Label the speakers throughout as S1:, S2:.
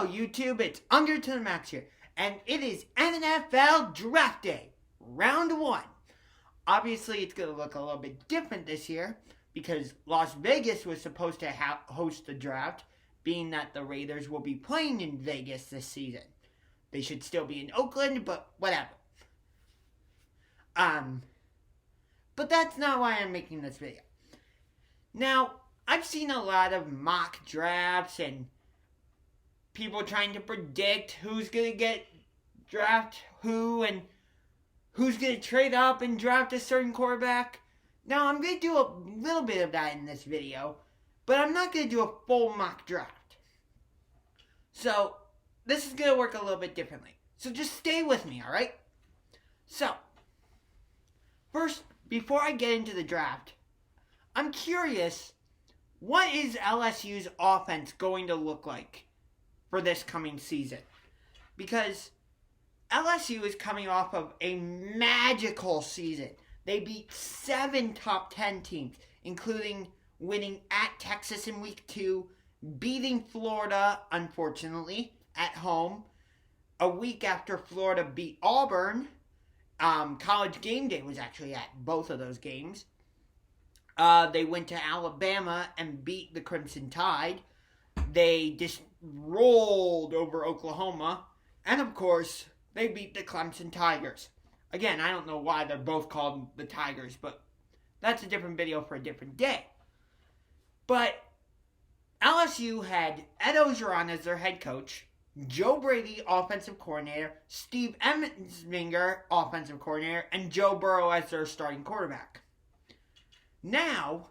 S1: Hello YouTube, it's Under to the Max here, and it is NFL Draft Day, Round 1. Obviously, it's going to look a little bit different this year, because Las Vegas was supposed to host the draft, being that the Raiders will be playing in Vegas this season. They should still be in Oakland, but whatever. But that's not why I'm making this video. Now, I've seen a lot of mock drafts and people trying to predict who's going to get draft who and who's going to trade up and draft a certain quarterback. Now, I'm going to do a little bit of that in this video, but I'm not going to do a full mock draft. So, this is going to work a little bit differently. So just stay with me, alright? So, first, before I get into the draft, I'm curious, what is LSU's offense going to look like for this coming season? Because LSU is coming off of a magical season. They beat 7 top 10 teams, including winning at Texas in week 2, beating Florida, unfortunately, at home, a week after Florida beat Auburn. College Game Day was actually at both of those games. They went to Alabama and beat the Crimson Tide. They just rolled over Oklahoma. And of course, they beat the Clemson Tigers. Again, I don't know why they're both called the Tigers, but that's a different video for a different day. But LSU had Ed Orgeron as their head coach, Joe Brady, offensive coordinator, Steve Emmonsminger, offensive coordinator, and Joe Burrow as their starting quarterback. Now,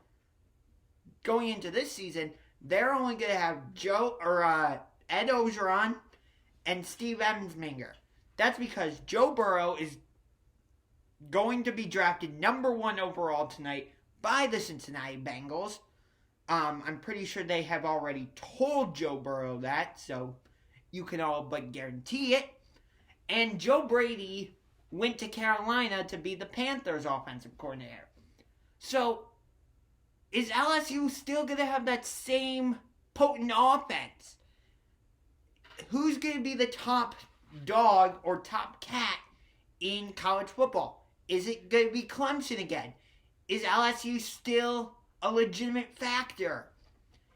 S1: going into this season, they're only going to have Ed Orgeron and Steve Emmonsminger. That's because Joe Burrow is going to be drafted number 1 overall tonight by the Cincinnati Bengals. I'm pretty sure they have already told Joe Burrow that, so you can all but guarantee it. And Joe Brady went to Carolina to be the Panthers' offensive coordinator. So, is LSU still going to have that same potent offense? Who's going to be the top dog or top cat in college football? Is it going to be Clemson again? Is LSU still a legitimate factor?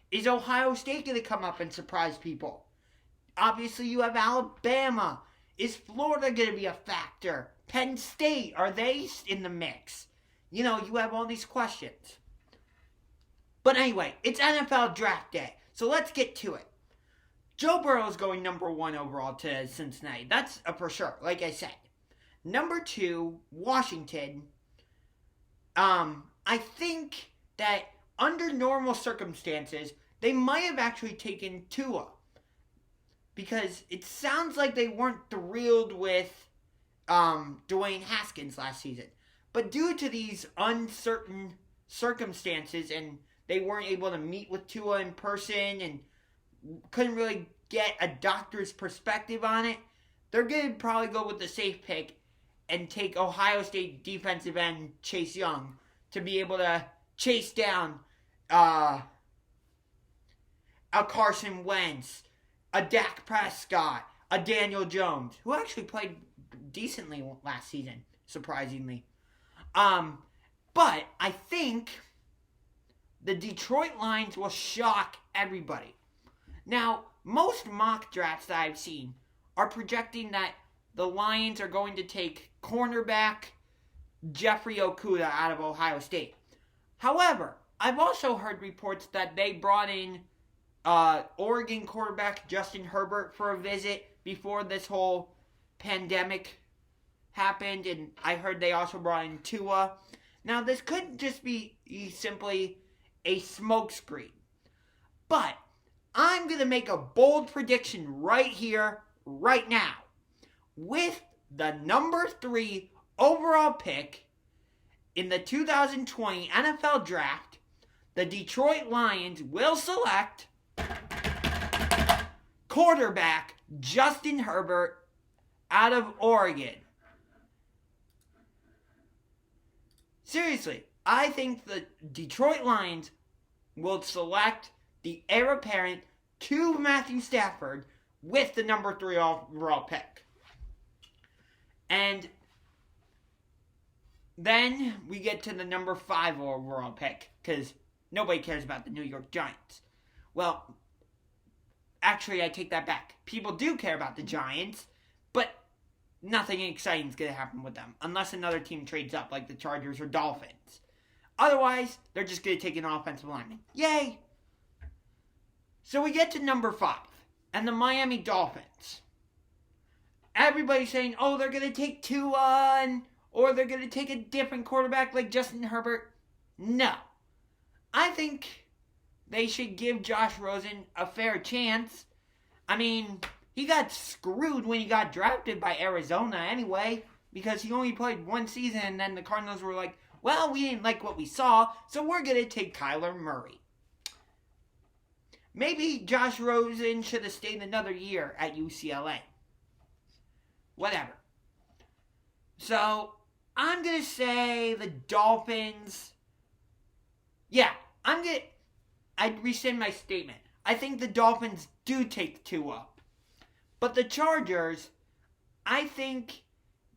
S1: Is Ohio State going to come up and surprise people? Obviously, you have Alabama. Is Florida going to be a factor? Penn State, are they in the mix? You know, you have all these questions. But anyway, it's NFL Draft Day, so let's get to it. Joe Burrow is going number 1 overall to Cincinnati. That's for sure, like I said. Number 2, Washington. I think that under normal circumstances, they might have actually taken Tua. Because it sounds like they weren't thrilled with Dwayne Haskins last season. But due to these uncertain circumstances, and they weren't able to meet with Tua in person and couldn't really get a doctor's perspective on it, they're going to probably go with the safe pick and take Ohio State defensive end Chase Young to be able to chase down a Carson Wentz, a Dak Prescott, a Daniel Jones, who actually played decently last season, surprisingly. But I think the Detroit Lions will shock everybody. Now, most mock drafts that I've seen are projecting that the Lions are going to take cornerback Jeffrey Okudah out of Ohio State. However, I've also heard reports that they brought in Oregon quarterback Justin Herbert for a visit before this whole pandemic happened, and I heard they also brought in Tua. Now, this could just be simply a smokescreen, but I'm going to make a bold prediction right here, right now. With the number 3 overall pick in the 2020 NFL Draft, the Detroit Lions will select quarterback Justin Herbert out of Oregon. Seriously, I think the Detroit Lions will select the heir apparent to Matthew Stafford with the number 3 overall pick. And then we get to the number 5 overall pick, because nobody cares about the New York Giants. Well, actually, I take that back. People do care about the Giants, but nothing exciting is going to happen with them, unless another team trades up, like the Chargers or Dolphins. Otherwise, they're just going to take an offensive lineman. Yay! So we get to number 5, and the Miami Dolphins. Everybody's saying, oh, they're going to take Tua, or they're going to take a different quarterback like Justin Herbert. No. I think they should give Josh Rosen a fair chance. I mean, he got screwed when he got drafted by Arizona anyway, because he only played one season, and then the Cardinals were like, well, we didn't like what we saw, so we're going to take Kyler Murray. Maybe Josh Rosen should have stayed another year at UCLA. Whatever. So, I'm going to say the Dolphins. Yeah, I'd rescind my statement. I think the Dolphins do take Tua. But the Chargers, I think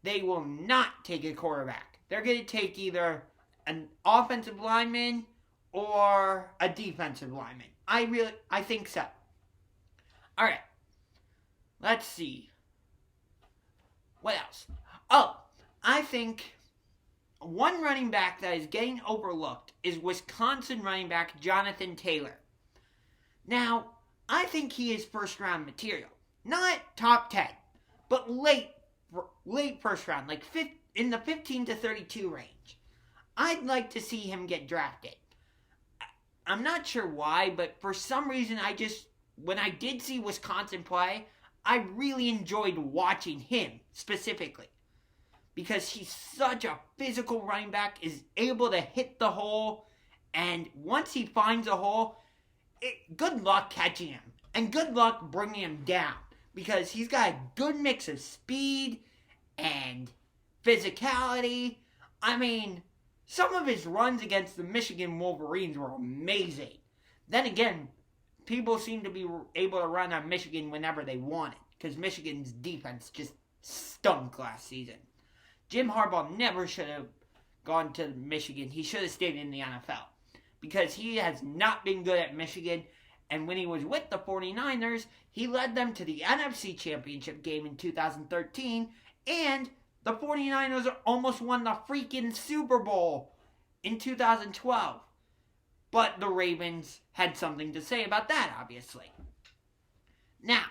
S1: they will not take a quarterback. They're going to take either an offensive lineman or a defensive lineman. I think so. All right. Let's see. What else? Oh, I think one running back that is getting overlooked is Wisconsin running back Jonathan Taylor. Now, I think he is first-round material. Not top 10, but late first round, like in the 15 to 32 range. I'd like to see him get drafted. I'm not sure why, but for some reason when I did see Wisconsin play, I really enjoyed watching him specifically. Because he's such a physical running back, is able to hit the hole, and once he finds a hole, good luck catching him, and good luck bringing him down. Because he's got a good mix of speed and physicality. I mean, some of his runs against the Michigan Wolverines were amazing. Then again, people seem to be able to run on Michigan whenever they wanted. Because Michigan's defense just stunk last season. Jim Harbaugh never should have gone to Michigan. He should have stayed in the NFL. Because he has not been good at Michigan. And when he was with the 49ers, he led them to the NFC Championship game in 2013. And the 49ers almost won the freaking Super Bowl in 2012. But the Ravens had something to say about that, obviously. Now,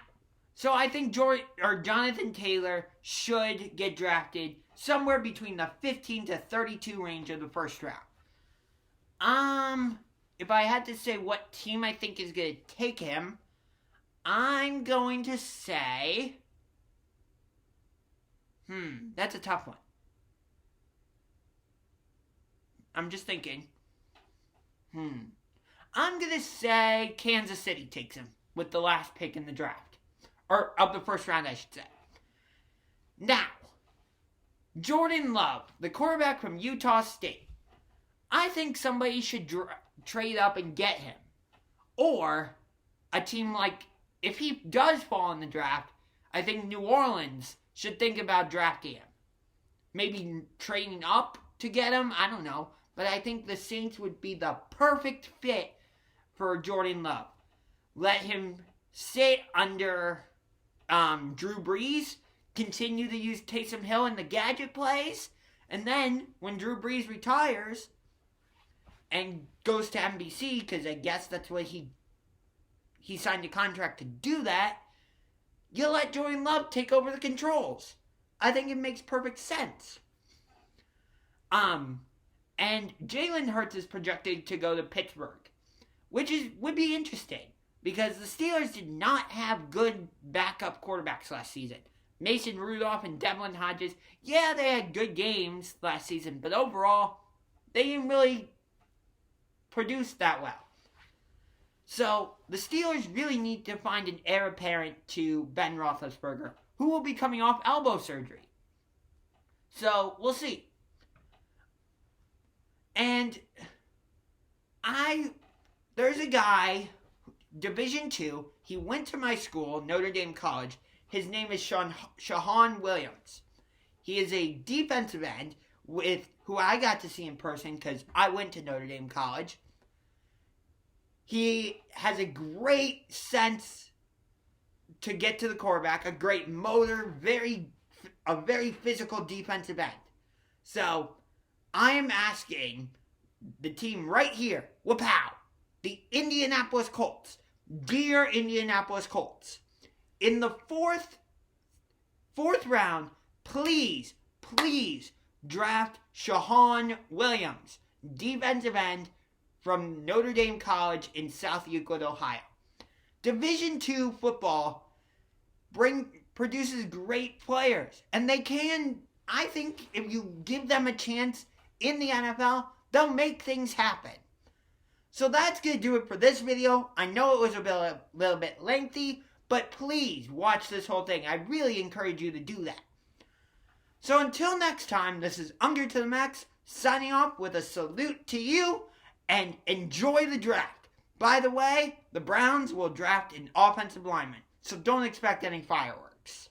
S1: so I think Jonathan Taylor should get drafted somewhere between the 15 to 32 range of the first round. If I had to say what team I think is going to take him, I'm going to say... that's a tough one. I'm just thinking. I'm going to say Kansas City takes him with the last pick in the draft. Or of the first round, I should say. Now, Jordan Love, the quarterback from Utah State. I think somebody should trade up and get him. Or a team like, if he does fall in the draft, I think New Orleans should think about drafting him. Maybe trading up to get him, I don't know. But I think the Saints would be the perfect fit for Jordan Love. Let him sit under Drew Brees, continue to use Taysom Hill in the gadget plays, and then when Drew Brees retires and goes to NBC, because I guess that's what he signed a contract to do that, you let Jordan Love take over the controls. I think it makes perfect sense. And Jalen Hurts is projected to go to Pittsburgh, which would be interesting because the Steelers did not have good backup quarterbacks last season. Mason Rudolph and Devlin Hodges, yeah, they had good games last season, but overall, they didn't really produce that well. So, the Steelers really need to find an heir apparent to Ben Roethlisberger, who will be coming off elbow surgery. So, we'll see. And there's a guy, Division II, He went to my school, Notre Dame College. His name is Shahan Williams. He is a defensive end who I got to see in person because I went to Notre Dame College. He has a great sense to get to the quarterback, a great motor, a very physical defensive end. So, I am asking the team right here, Wapow, the Indianapolis Colts, dear Indianapolis Colts, in the fourth round, please draft Shahan Williams, defensive end from Notre Dame College in South Euclid, Ohio. Division II football produces great players, and they can, I think, if you give them a chance in the NFL, they'll make things happen. So that's going to do it for this video. I know it was a little bit lengthy, but please watch this whole thing. I really encourage you to do that. So until next time, this is Unger to the Max, signing off with a salute to you, and enjoy the draft. By the way, the Browns will draft an offensive lineman, so don't expect any fireworks.